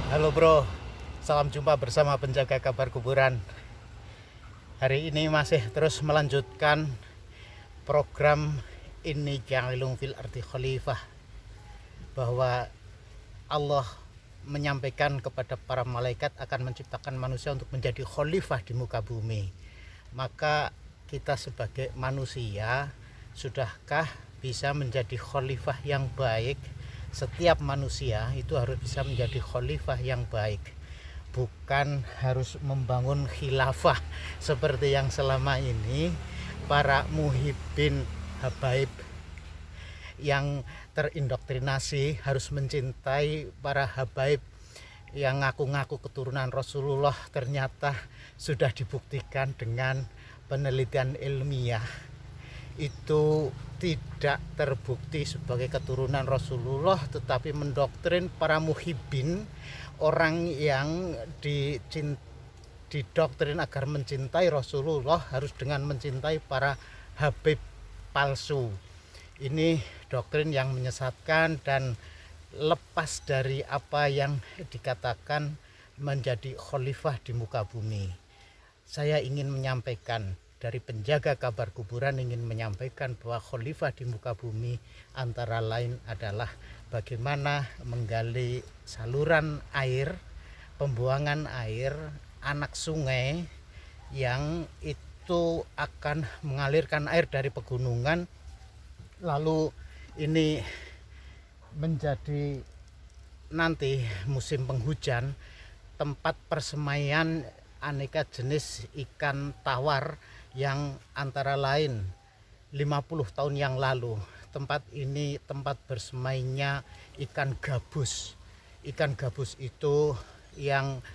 Halo bro, salam jumpa bersama penjaga kabar kuburan. Hari ini masih terus melanjutkan program ini Ja'ilung fil ardi khalifah, bahwa Allah menyampaikan kepada para malaikat akan menciptakan manusia untuk menjadi khalifah di muka bumi. Maka kita sebagai manusia, sudahkah bisa menjadi khalifah yang baik? Setiap manusia itu harus bisa menjadi khalifah yang baik, bukan harus membangun khilafah seperti yang selama ini para muhibbin habaib yang terindoktrinasi harus mencintai para habaib yang ngaku-ngaku keturunan Rasulullah. Ternyata sudah dibuktikan dengan penelitian ilmiah itu tidak terbukti sebagai keturunan Rasulullah, tetapi mendoktrin para muhibbin, orang yang didoktrin agar mencintai Rasulullah harus dengan mencintai para habib palsu. Ini doktrin yang menyesatkan dan lepas dari apa yang dikatakan menjadi khalifah di muka bumi. Saya ingin menyampaikan, dari penjaga kabar kuburan ingin menyampaikan bahwa khalifah di muka bumi antara lain adalah bagaimana menggali saluran air, pembuangan air, anak sungai yang itu akan mengalirkan air dari pegunungan, lalu ini menjadi nanti musim penghujan tempat persemaian aneka jenis ikan tawar yang antara lain 50 tahun yang lalu tempat ini tempat bersemainya ikan gabus. Ikan gabus itu yang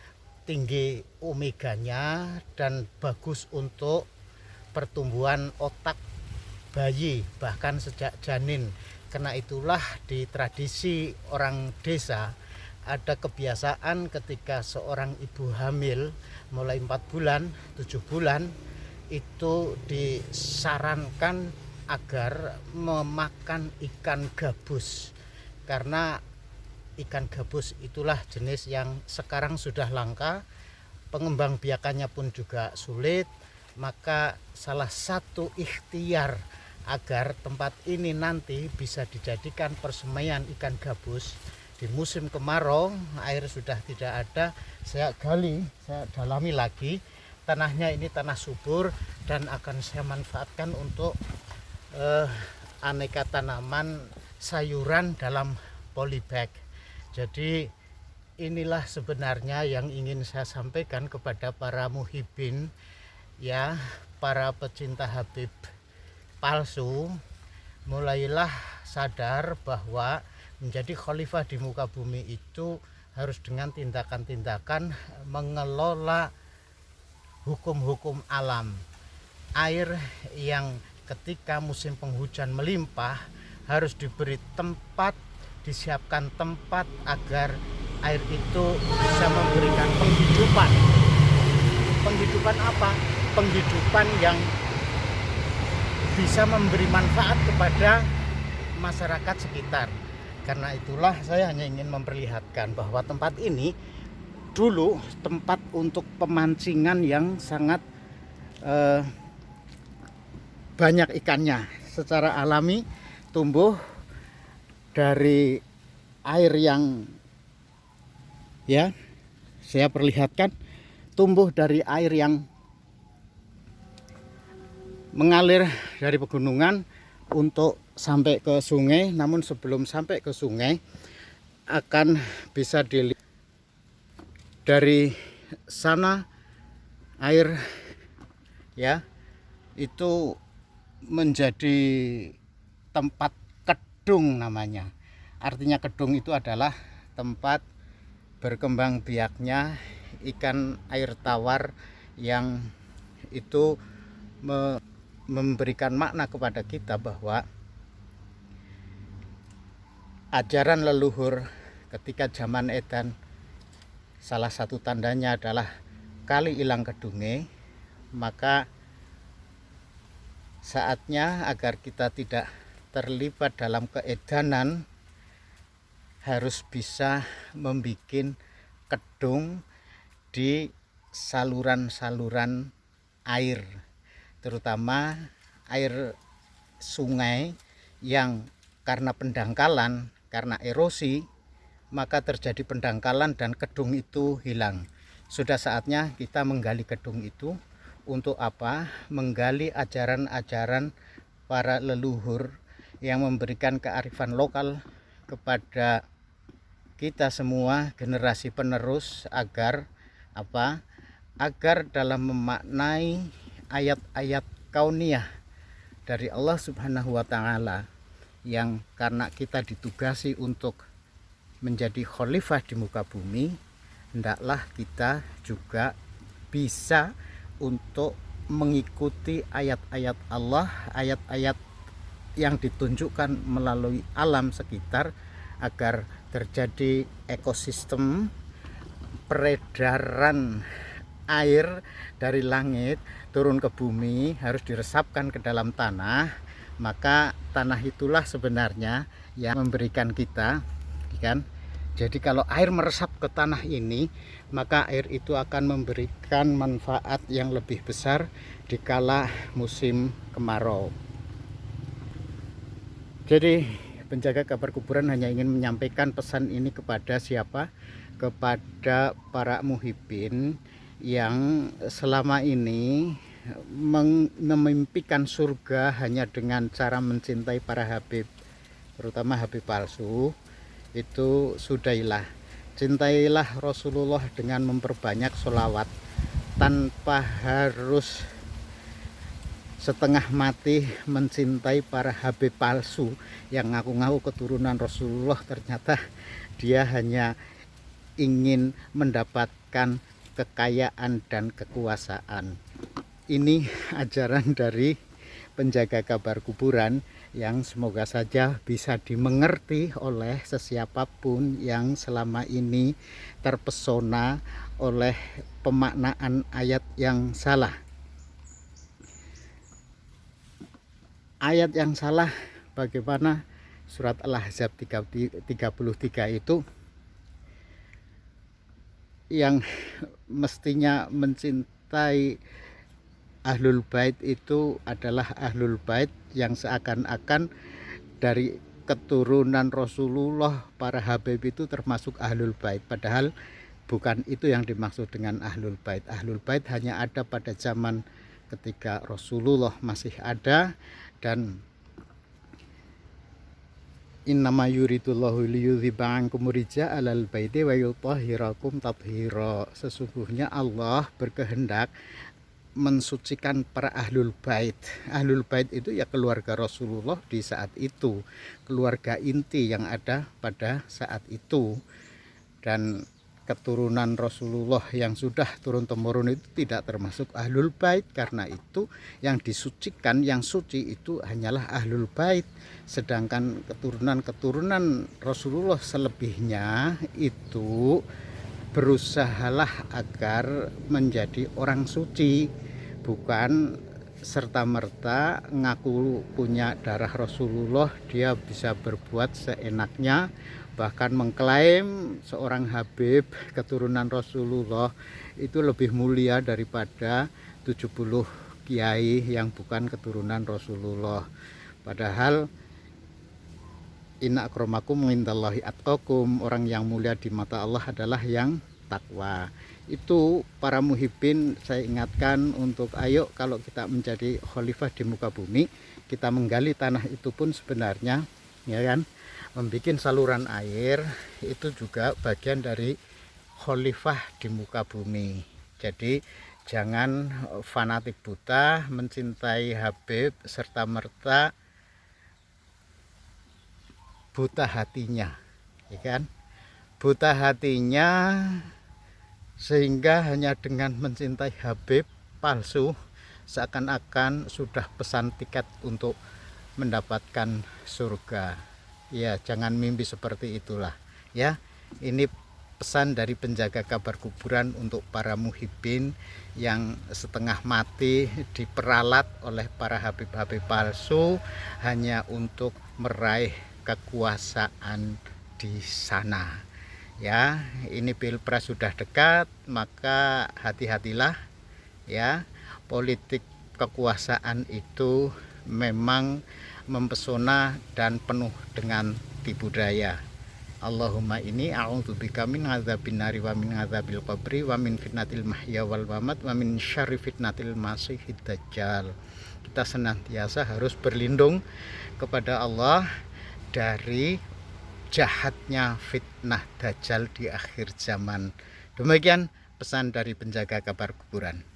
tinggi omeganya dan bagus untuk pertumbuhan otak bayi bahkan sejak janin. Karena itulah di tradisi orang desa ada kebiasaan ketika seorang ibu hamil mulai 4 bulan, 7 bulan itu disarankan agar memakan ikan gabus, karena ikan gabus itulah jenis yang sekarang sudah langka, pengembang biakannya pun juga sulit. Maka salah satu ikhtiar agar tempat ini nanti bisa dijadikan persemaian ikan gabus di musim kemarau, air sudah tidak ada, saya dalami lagi. Tanahnya ini tanah subur dan akan saya manfaatkan untuk aneka tanaman sayuran dalam polybag. Jadi inilah sebenarnya yang ingin saya sampaikan kepada para muhibbin, ya, para pecinta habib palsu. Mulailah sadar bahwa menjadi khalifah di muka bumi itu harus dengan tindakan-tindakan mengelola hukum-hukum alam. Air yang ketika musim penghujan melimpah harus diberi tempat, disiapkan tempat agar air itu bisa memberikan penghidupan. Penghidupan apa? Penghidupan yang bisa memberi manfaat kepada masyarakat sekitar. Karena itulah saya hanya ingin memperlihatkan bahwa tempat ini dulu tempat untuk pemancingan yang sangat banyak ikannya. Secara alami tumbuh dari air yang, ya, saya perlihatkan, tumbuh dari air yang mengalir dari pegunungan untuk sampai ke sungai. Namun sebelum sampai ke sungai akan bisa dilihat dari sana air, ya, itu menjadi tempat kedung namanya. Artinya kedung itu adalah tempat berkembang biaknya ikan air tawar yang itu memberikan makna kepada kita bahwa ajaran leluhur ketika zaman edan salah satu tandanya adalah kali ilang kedunge. Maka saatnya agar kita tidak terlibat dalam keedanan harus bisa membuat kedung di saluran-saluran air, terutama air sungai yang karena pendangkalan, karena erosi, maka terjadi pendangkalan dan kedung itu hilang. Sudah saatnya kita menggali kedung itu. Untuk apa? Menggali ajaran-ajaran para leluhur yang memberikan kearifan lokal kepada kita semua generasi penerus, agar apa? Agar dalam memaknai ayat-ayat kauniyah dari Allah Subhanahu wa taala, yang karena kita ditugasi untuk menjadi khalifah di muka bumi, hendaklah kita juga bisa untuk mengikuti ayat-ayat Allah, ayat-ayat yang ditunjukkan melalui alam sekitar, agar terjadi ekosistem peredaran air dari langit turun ke bumi, harus diresapkan ke dalam tanah. Maka tanah itulah sebenarnya yang memberikan kita, kan? Jadi kalau air meresap ke tanah ini, maka air itu akan memberikan manfaat yang lebih besar dikala musim kemarau. Jadi penjaga kabar kuburan hanya ingin menyampaikan pesan ini kepada siapa? Kepada para muhibbin yang selama ini memimpikan surga hanya dengan cara mencintai para habib, terutama habib palsu. Itu sudahilah, cintailah Rasulullah dengan memperbanyak sholawat, tanpa harus setengah mati mencintai para habib palsu yang ngaku-ngaku keturunan Rasulullah. Ternyata dia hanya ingin mendapatkan kekayaan dan kekuasaan. Ini ajaran dari penjaga kabar kuburan yang semoga saja bisa dimengerti oleh sesiapapun yang selama ini terpesona oleh pemaknaan ayat yang salah. Ayat yang salah bagaimana? Surat Al-Ahzab 33 itu, yang mestinya mencintai Ahlul Bait itu adalah Ahlul Bait yang seakan-akan dari keturunan Rasulullah, para habib itu termasuk Ahlul Bait. Padahal bukan itu yang dimaksud dengan Ahlul Bait. Ahlul Bait hanya ada pada zaman ketika Rasulullah masih ada. Dan innama yuridullahu liyudhiba ankum rijsa alal baiti wa yutahhirakum tathira. Sesungguhnya Allah berkehendak mensucikan para ahlul bait. Ahlul bait itu ya keluarga Rasulullah di saat itu, keluarga inti yang ada pada saat itu. Dan keturunan Rasulullah yang sudah turun temurun itu tidak termasuk ahlul bait. Karena itu yang disucikan, yang suci itu hanyalah ahlul bait. Sedangkan keturunan Rasulullah selebihnya itu berusahalah agar menjadi orang suci, bukan serta-merta ngaku punya darah Rasulullah dia bisa berbuat seenaknya, bahkan mengklaim seorang habib keturunan Rasulullah itu lebih mulia daripada 70 kiai yang bukan keturunan Rasulullah. Padahal inna akramakum indallahi atqakum, orang yang mulia di mata Allah adalah yang takwa. Itu para muhibbin saya ingatkan untuk ayo, kalau kita menjadi khalifah di muka bumi, kita menggali tanah itu pun sebenarnya, ya kan, membuat saluran air itu juga bagian dari khalifah di muka bumi. Jadi jangan fanatik buta mencintai habib serta merta buta hatinya, ya kan? Buta hatinya sehingga hanya dengan mencintai habib palsu seakan-akan sudah pesan tiket untuk mendapatkan surga. Ya, jangan mimpi seperti itulah, ya. Ini pesan dari penjaga kabar kuburan untuk para muhibbin yang setengah mati diperalat oleh para habib-habib palsu hanya untuk meraih kekuasaan di sana. Ya, ini pilpres sudah dekat, maka hati-hatilah ya. Politik kekuasaan itu memang mempesona dan penuh dengan tipu daya. Allahumma ini a'udzubika min adzabin nari wa min adzabil qabri wa min fitnatil mahya wal mamat wa min syarri fitnatil masiihid dajjal. Kita senantiasa harus berlindung kepada Allah dari jahatnya fitnah dajjal di akhir zaman. Demikian pesan dari penjaga kabar kuburan.